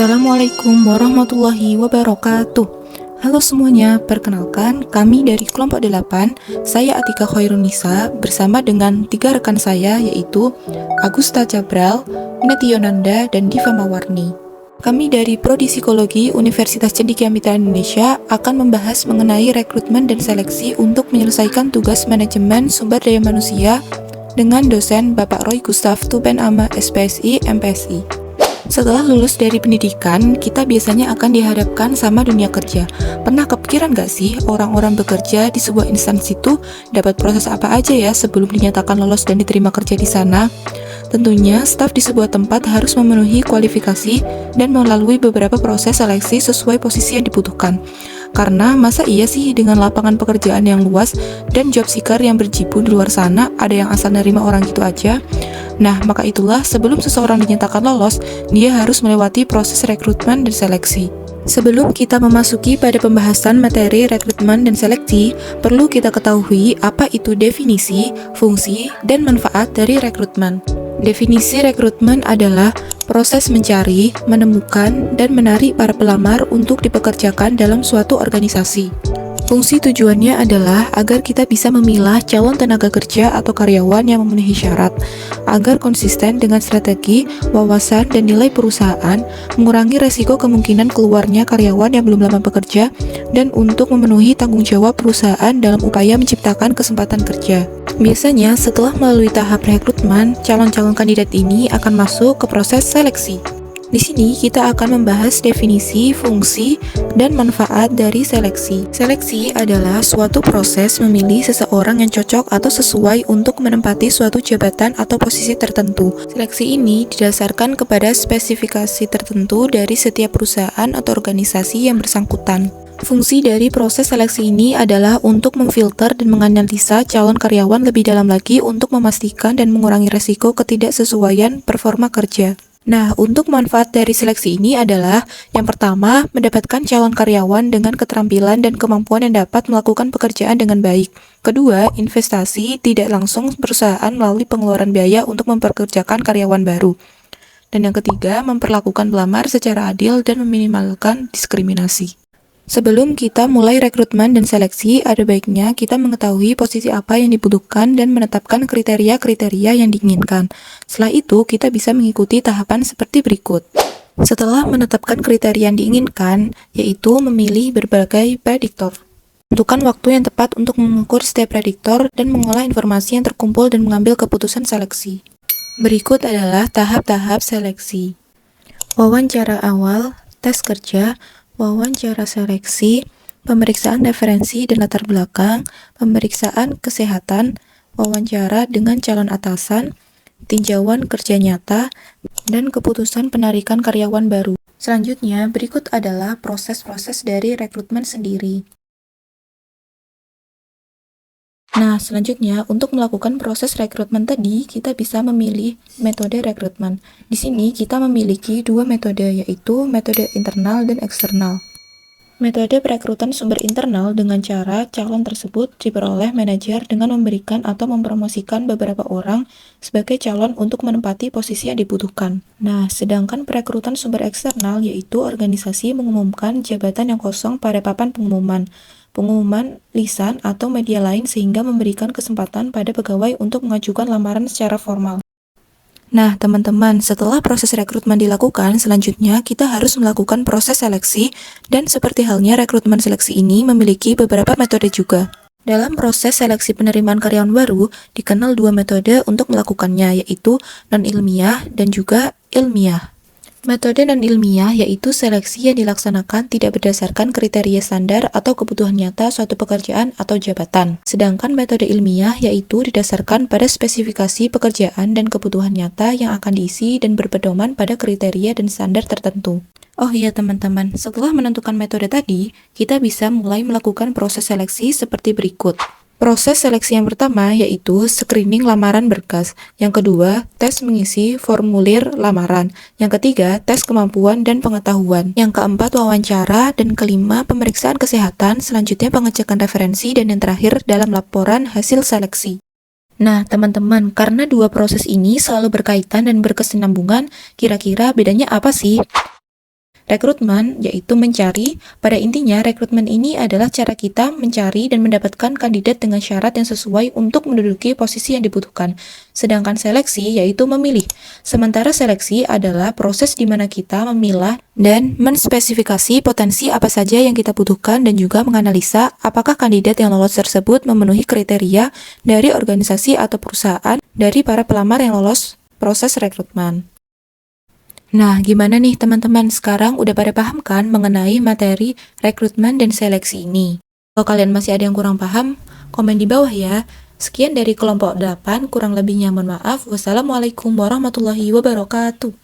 Assalamualaikum warahmatullahi wabarakatuh. Halo semuanya, perkenalkan kami dari kelompok 8, saya Atika Khairunisa bersama dengan 3 rekan saya yaitu Agusta Cabral, Neti Yonanda, dan Diva Mawarni. Kami dari Prodi Psikologi Universitas Cendekia Mitra Indonesia akan membahas mengenai rekrutmen dan seleksi untuk menyelesaikan tugas manajemen sumber daya manusia dengan dosen Bapak Roy Gustaf Tupenama SPSI MPSI. Setelah lulus dari pendidikan, kita biasanya akan dihadapkan sama dunia kerja. Pernah kepikiran gak sih orang-orang bekerja di sebuah instansi itu dapat proses apa aja ya sebelum dinyatakan lolos dan diterima kerja di sana? Tentunya, staf di sebuah tempat harus memenuhi kualifikasi dan melalui beberapa proses seleksi sesuai posisi yang dibutuhkan. Karena masa iya sih dengan lapangan pekerjaan yang luas dan job seeker yang berjibaku di luar sana ada yang asal nerima orang gitu aja? Nah, maka itulah sebelum seseorang dinyatakan lolos, dia harus melewati proses rekrutmen dan seleksi. Sebelum kita memasuki pada pembahasan materi rekrutmen dan seleksi, perlu kita ketahui apa itu definisi, fungsi, dan manfaat dari rekrutmen. Definisi rekrutmen adalah proses mencari, menemukan, dan menarik para pelamar untuk dipekerjakan dalam suatu organisasi. Fungsi tujuannya adalah agar kita bisa memilah calon tenaga kerja atau karyawan yang memenuhi syarat, agar konsisten dengan strategi, wawasan, dan nilai perusahaan, mengurangi resiko kemungkinan keluarnya karyawan yang belum lama bekerja, dan untuk memenuhi tanggung jawab perusahaan dalam upaya menciptakan kesempatan kerja. Biasanya, setelah melalui tahap rekrutmen, calon-calon kandidat ini akan masuk ke proses seleksi. Di sini kita akan membahas definisi, fungsi, dan manfaat dari seleksi. Seleksi adalah suatu proses memilih seseorang yang cocok atau sesuai untuk menempati suatu jabatan atau posisi tertentu. Seleksi ini didasarkan kepada spesifikasi tertentu dari setiap perusahaan atau organisasi yang bersangkutan. Fungsi dari proses seleksi ini adalah untuk memfilter dan menganalisa calon karyawan lebih dalam lagi untuk memastikan dan mengurangi resiko ketidaksesuaian performa kerja. Nah, untuk manfaat dari seleksi ini adalah yang pertama, mendapatkan calon karyawan dengan keterampilan dan kemampuan yang dapat melakukan pekerjaan dengan baik. Kedua, investasi tidak langsung perusahaan melalui pengeluaran biaya untuk mempekerjakan karyawan baru. Dan yang ketiga, memperlakukan pelamar secara adil dan meminimalkan diskriminasi. Sebelum kita mulai rekrutmen dan seleksi, ada baiknya kita mengetahui posisi apa yang dibutuhkan dan menetapkan kriteria-kriteria yang diinginkan. Setelah itu, kita bisa mengikuti tahapan seperti berikut. Setelah menetapkan kriteria yang diinginkan, yaitu memilih berbagai prediktor. Tentukan waktu yang tepat untuk mengukur setiap prediktor dan mengolah informasi yang terkumpul dan mengambil keputusan seleksi. Berikut adalah tahap-tahap seleksi. Wawancara awal, tes kerja, wawancara seleksi, pemeriksaan referensi dan latar belakang, pemeriksaan kesehatan, wawancara dengan calon atasan, tinjauan kerja nyata, dan keputusan penarikan karyawan baru. Selanjutnya, berikut adalah proses-proses dari rekrutmen sendiri. Nah, selanjutnya, untuk melakukan proses rekrutmen tadi, kita bisa memilih metode rekrutmen. Di sini, kita memiliki dua metode, yaitu metode internal dan eksternal. Metode perekrutan sumber internal dengan cara calon tersebut diperoleh manajer dengan memberikan atau mempromosikan beberapa orang sebagai calon untuk menempati posisi yang dibutuhkan. Nah, sedangkan perekrutan sumber eksternal yaitu organisasi mengumumkan jabatan yang kosong pada papan pengumuman lisan atau media lain sehingga memberikan kesempatan pada pegawai untuk mengajukan lamaran secara formal. Nah, teman-teman, setelah proses rekrutmen dilakukan, selanjutnya kita harus melakukan proses seleksi dan seperti halnya rekrutmen seleksi ini memiliki beberapa metode juga. Dalam proses seleksi penerimaan karyawan baru, dikenal dua metode untuk melakukannya, yaitu non-ilmiah dan juga ilmiah. Metode non-ilmiah yaitu seleksi yang dilaksanakan tidak berdasarkan kriteria standar atau kebutuhan nyata suatu pekerjaan atau jabatan. Sedangkan metode ilmiah yaitu didasarkan pada spesifikasi pekerjaan dan kebutuhan nyata yang akan diisi dan berpedoman pada kriteria dan standar tertentu. Oh iya teman-teman, setelah menentukan metode tadi, kita bisa mulai melakukan proses seleksi seperti berikut. Proses seleksi yang pertama yaitu screening lamaran berkas. Yang kedua, tes mengisi formulir lamaran. Yang ketiga, tes kemampuan dan pengetahuan. Yang keempat, wawancara. Dan kelima, pemeriksaan kesehatan. Selanjutnya, pengecekan referensi. Dan yang terakhir, dalam laporan hasil seleksi. Nah, teman-teman, karena dua proses ini selalu berkaitan dan berkesinambungan, kira-kira bedanya apa sih? Rekrutmen yaitu mencari. Pada intinya, rekrutmen ini adalah cara kita mencari dan mendapatkan kandidat dengan syarat yang sesuai untuk menduduki posisi yang dibutuhkan. Sedangkan seleksi yaitu memilih. Sementara seleksi adalah proses di mana kita memilah dan menspesifikasi potensi apa saja yang kita butuhkan dan juga menganalisa apakah kandidat yang lolos tersebut memenuhi kriteria dari organisasi atau perusahaan dari para pelamar yang lolos proses rekrutmen. Nah, gimana nih teman-teman? Sekarang udah pada paham kan mengenai materi rekrutmen dan seleksi ini? Kalau kalian masih ada yang kurang paham, komen di bawah ya. Sekian dari kelompok 8, kurang lebihnya mohon maaf. Wassalamualaikum warahmatullahi wabarakatuh.